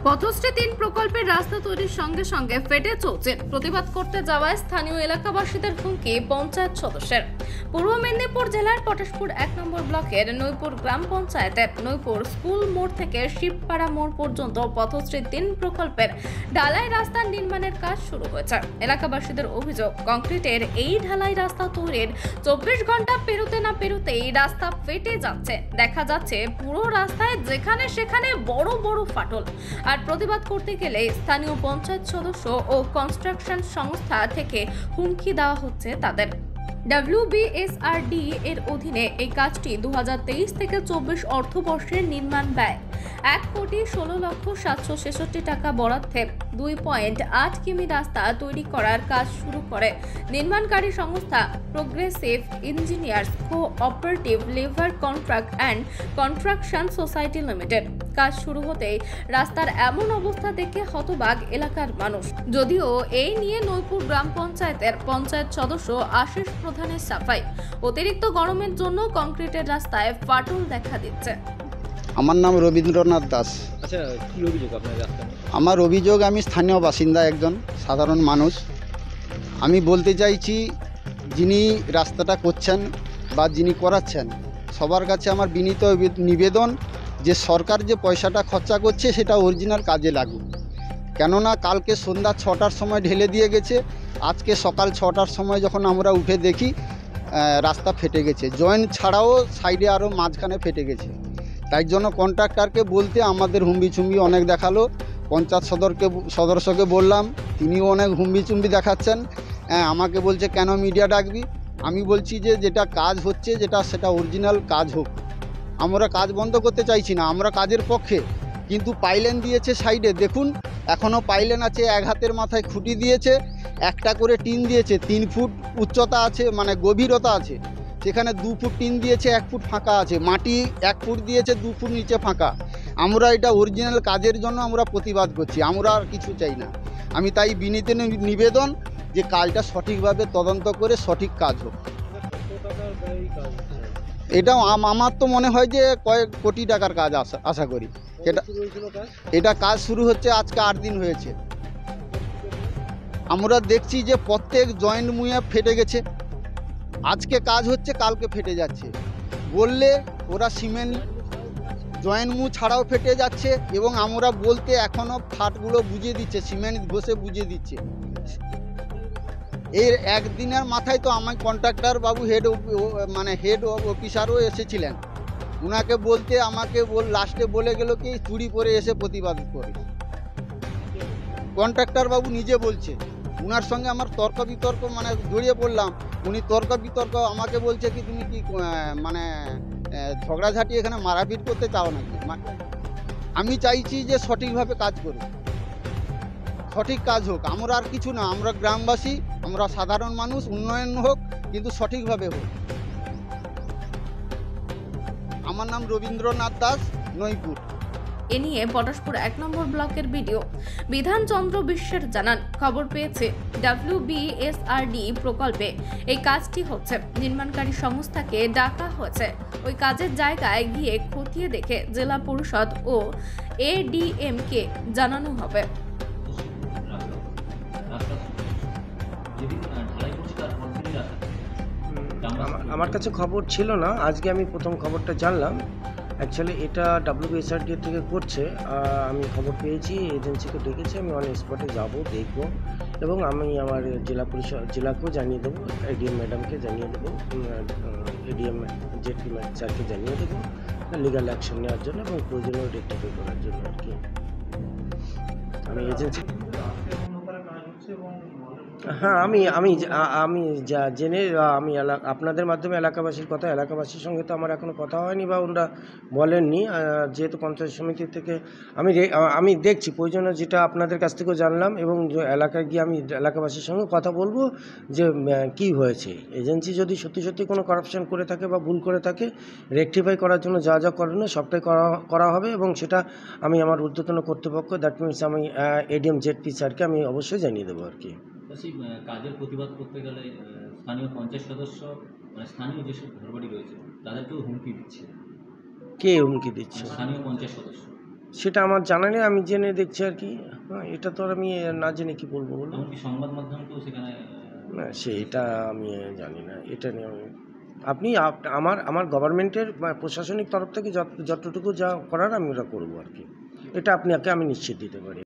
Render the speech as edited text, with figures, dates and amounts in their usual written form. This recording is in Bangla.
পথশ্রী ৩ প্রকল্পের রাস্তা তৈরির সঙ্গে সঙ্গে ফেটে চলছে। প্রতিবাদ করতে যাওয়ায় স্থানীয় এলাকাবাসীদের হুমকি পঞ্চায়েত সদস্যের। পূর্ব মেদিনীপুর জেলার পটাশপুর ১ নম্বর ব্লকের নৈপুর গ্রাম পঞ্চায়েতের নৈপুর স্কুল মোড় থেকে শিবপাড়া মোড় পর্যন্ত পথশ্রী ৩ প্রকল্পের ঢালাই রাস্তা নির্মাণের কাজ শুরু হয়েছে। এলাকাবাসীদের অভিযোগ, কংক্রিটের এই ঢালাই রাস্তা তৈরির ২৪ ঘন্টা পেরোতে না পেরোতেই রাস্তা ফেটে যাচ্ছে। দেখা যাচ্ছে পুরো রাস্তায় যেখানে সেখানে বড় বড় ফাটল। আর প্রতিবাদ করতে গেলে স্থানীয় পঞ্চায়েত সদস্য ও কনস্ট্রাকশন সংস্থা থেকে হুমকি দেওয়া হচ্ছে তাদের। WBSRD এর অধীনে এই কাজটি 2023 থেকে 24 অর্থবর্ষের নির্মাণ ব্যয় ১,১৬,৭৬৬ টাকা বরাদ্দে 2.8 কিমি রাস্তা তৈরি করার কাজ শুরু করে নির্মাণকারী সংস্থা progressive engineers cooperative labour contract and construction society limited. কাজ শুরু হতেই রাস্তার এমন অবস্থা দেখে হতবাক এলাকার মানুষ। যদিও এই নিয়ে নৈপুর গ্রাম পঞ্চায়েতের পঞ্চায়েত সদস্য আশিস প্রধানের সাফাই, অতিরিক্ত গরমের জন্য কংক্রিটের রাস্তায় ফাটল দেখা দিচ্ছে। আমার নাম রবীন্দ্রনাথ দাস। আচ্ছা, কি অভিযোগ আপনার রাস্তা? আমার অভিযোগ, আমি স্থানীয় বাসিন্দা, একজন সাধারণ মানুষ। আমি বলতে চাইছি, যিনি রাস্তাটা করছেন বা যিনি করাচ্ছেন, সবার কাছে আমার বিনীত নিবেদন যে সরকার যে পয়সাটা খরচা করছে সেটা অরিজিনাল কাজে লাগুক। কেননা কালকে সন্ধ্যা 6টার সময় ঢেলে দিয়ে গেছে, আজকে সকাল 6টার সময় যখন আমরা উঠে দেখি রাস্তা ফেটে গেছে। জয়েন্ট ছাড়াও সাইডে আরও মাঝখানে ফেটে গেছে। তাই জন্য কন্ট্রাক্টরকে বলতে আমাদের হুম্বিচুম্বি অনেক দেখালো। পঞ্চায়েত সদস্যকে বললাম, তিনিও অনেক হুম্বিচুম্বি দেখাচ্ছেন। আমাকে বলছে কেন মিডিয়া ডাকবি। আমি বলছি যে যেটা কাজ হচ্ছে সেটা অরিজিনাল কাজ হোক। আমরা কাজ বন্ধ করতে চাইছি না, আমরা কাজের পক্ষে। কিন্তু পাইলেন দিয়েছে সাইডে, দেখুন এখনও পাইলেন আছে, এক হাতের মাথায় খুঁটি দিয়েছে, একটা করে টিন দিয়েছে, 3 ফুট উচ্চতা আছে, মানে গভীরতা আছে। সেখানে 2 ফুট টিন দিয়েছে, 1 ফুট ফাঁকা আছে। মাটি 1 ফুট দিয়েছে, 2 ফুট নিচে ফাঁকা। আমরা এটা অরিজিনাল কাজের জন্য আমরা প্রতিবাদ করছি, আমরা আর কিছু চাই না। আমি তাই বিনীত নিবেদন যে কাজটা সঠিকভাবে তদন্ত করে সঠিক কাজ হোক। এটা আমার তো মনে হয় যে কয়েক কোটি টাকার কাজ আশা করি। এটা কাজ শুরু হচ্ছে আজকে 8 দিন হয়েছে। আমরা দেখছি যে প্রত্যেক জয়েন্ট মুয়ে ফেটে গেছে। আজকে কাজ হচ্ছে, কালকে ফেটে যাচ্ছে। বললে ওরা সিমেন্ট জয়েন্ট মু ছাড়াও ফেটে যাচ্ছে, এবং আমরা বলতে এখনও ফাটগুলো বুঝিয়ে দিচ্ছে, সিমেন্ট ঘষে বুঝিয়ে দিচ্ছে। এর একদিনের মাথায় তো আমার কন্ট্রাক্টর বাবু হেড অফিসারও এসেছিলেন। ওনাকে বলতে আমাকে লাস্টে বলে গেল কি চুরি করে এসে প্রতিবাদ করে। কন্ট্রাক্টর বাবু নিজে বলছে। ওনার সঙ্গে আমার তর্ক বিতর্ক জড়িয়ে পড়লাম। উনি তর্ক বিতর্ক আমাকে বলছে কি তুমি কি ঝগড়াঝাটি এখানে মারাপিট করতে চাও নাকি। আমি চাইছি যে সঠিকভাবে কাজ করুক, সঠিক কাজ হোক। আমরা আর কিছু না, আমরা গ্রামবাসী, আমরা সাধারণ মানুষ। উন্নয়ন হোক, কিন্তু সঠিকভাবে হোক। আমার নাম রবীন্দ্রনাথ দাস, নৈপুর। এ নিয়ে পটাশপুর 1 নম্বর ব্লকের বিডিও বিধানচন্দ্র বিশ্বের জানান, খবর পেয়েছে WBSRD প্রকল্পে এই কাজটি হচ্ছে। নির্মাণকারী সংস্থাকে ডাকা হয়েছে। ওই কাজের জায়গায় গিয়ে খতিয়ে দেখে জেলা পরিষদ ও ADM কে জানানো হবে। আমার কাছে খবর ছিল না, আজকে আমি প্রথম খবরটা জানলাম। অ্যাকচুয়ালি এটা WBSRD থেকে করছে। আমি খবর পেয়েছি, এজেন্সিকে ডেকেছি, আমি অন স্পটে যাব, দেখব, এবং আমি আমার জেলাকেও জানিয়ে দেবো, ADM ম্যাডামকে জানিয়ে দেবো, ADM জেডপি স্যারকে জানিয়ে দেবো লিগাল অ্যাকশন নেওয়ার জন্য এবং প্রয়োজনীয় রেক্টিফাই করার জন্য আর কি। আমি এজেন্সি হ্যাঁ আমি জেনে আমি আপনাদের মাধ্যমে এলাকাবাসীর এলাকাবাসীর সঙ্গে তো আমার এখনও কথা হয়নি বা ওনারা বলেননি। যেহেতু পঞ্চায়েত সমিতি থেকে আমি দেখছি, প্রয়োজনীয় যেটা আপনাদের কাছ থেকেও জানলাম, এবং এলাকায় গিয়ে আমি এলাকাবাসীর সঙ্গে কথা বলবো যে কি হয়েছে। এজেন্সি যদি সত্যি কোনো কারাপশন করে থাকে বা ভুল করে থাকে, রেকটিফাই করার জন্য যা করণীয় সবটাই করা হবে, এবং সেটা আমি আমার ঊর্ধ্বতন কর্তৃপক্ষ, দ্যাট মিনস আমি ADM জেডপি স্যারকে আমি অবশ্যই জানিয়ে দেবো আর কি। সেই কাজের প্রতিবাদ করতে গেলে স্থানীয় পঞ্চায়েত সদস্য, স্থানীয় যেসব ঘরবাড়ি রয়েছে তাদেরকেও হুমকি দিচ্ছে। কে হুমকি দিচ্ছে? স্থানীয় পঞ্চায়েত সদস্য। সেটা আমার জানা নেই, আমি জেনে দেখছি আর কি। হ্যাঁ, এটা তো আর আমি না জেনে কি বলবো বলুন। এমনকি সংবাদ মাধ্যমকেও সেখানে না সেটা আমি জানি না, এটা নিয়ে আপনি আমার গভর্নমেন্টের প্রশাসনিক তরফ থেকে যতটুকু যা করার আমি ওটা করবো আর কি, এটা আপনাকে আমি নিশ্চিত দিতে পারি।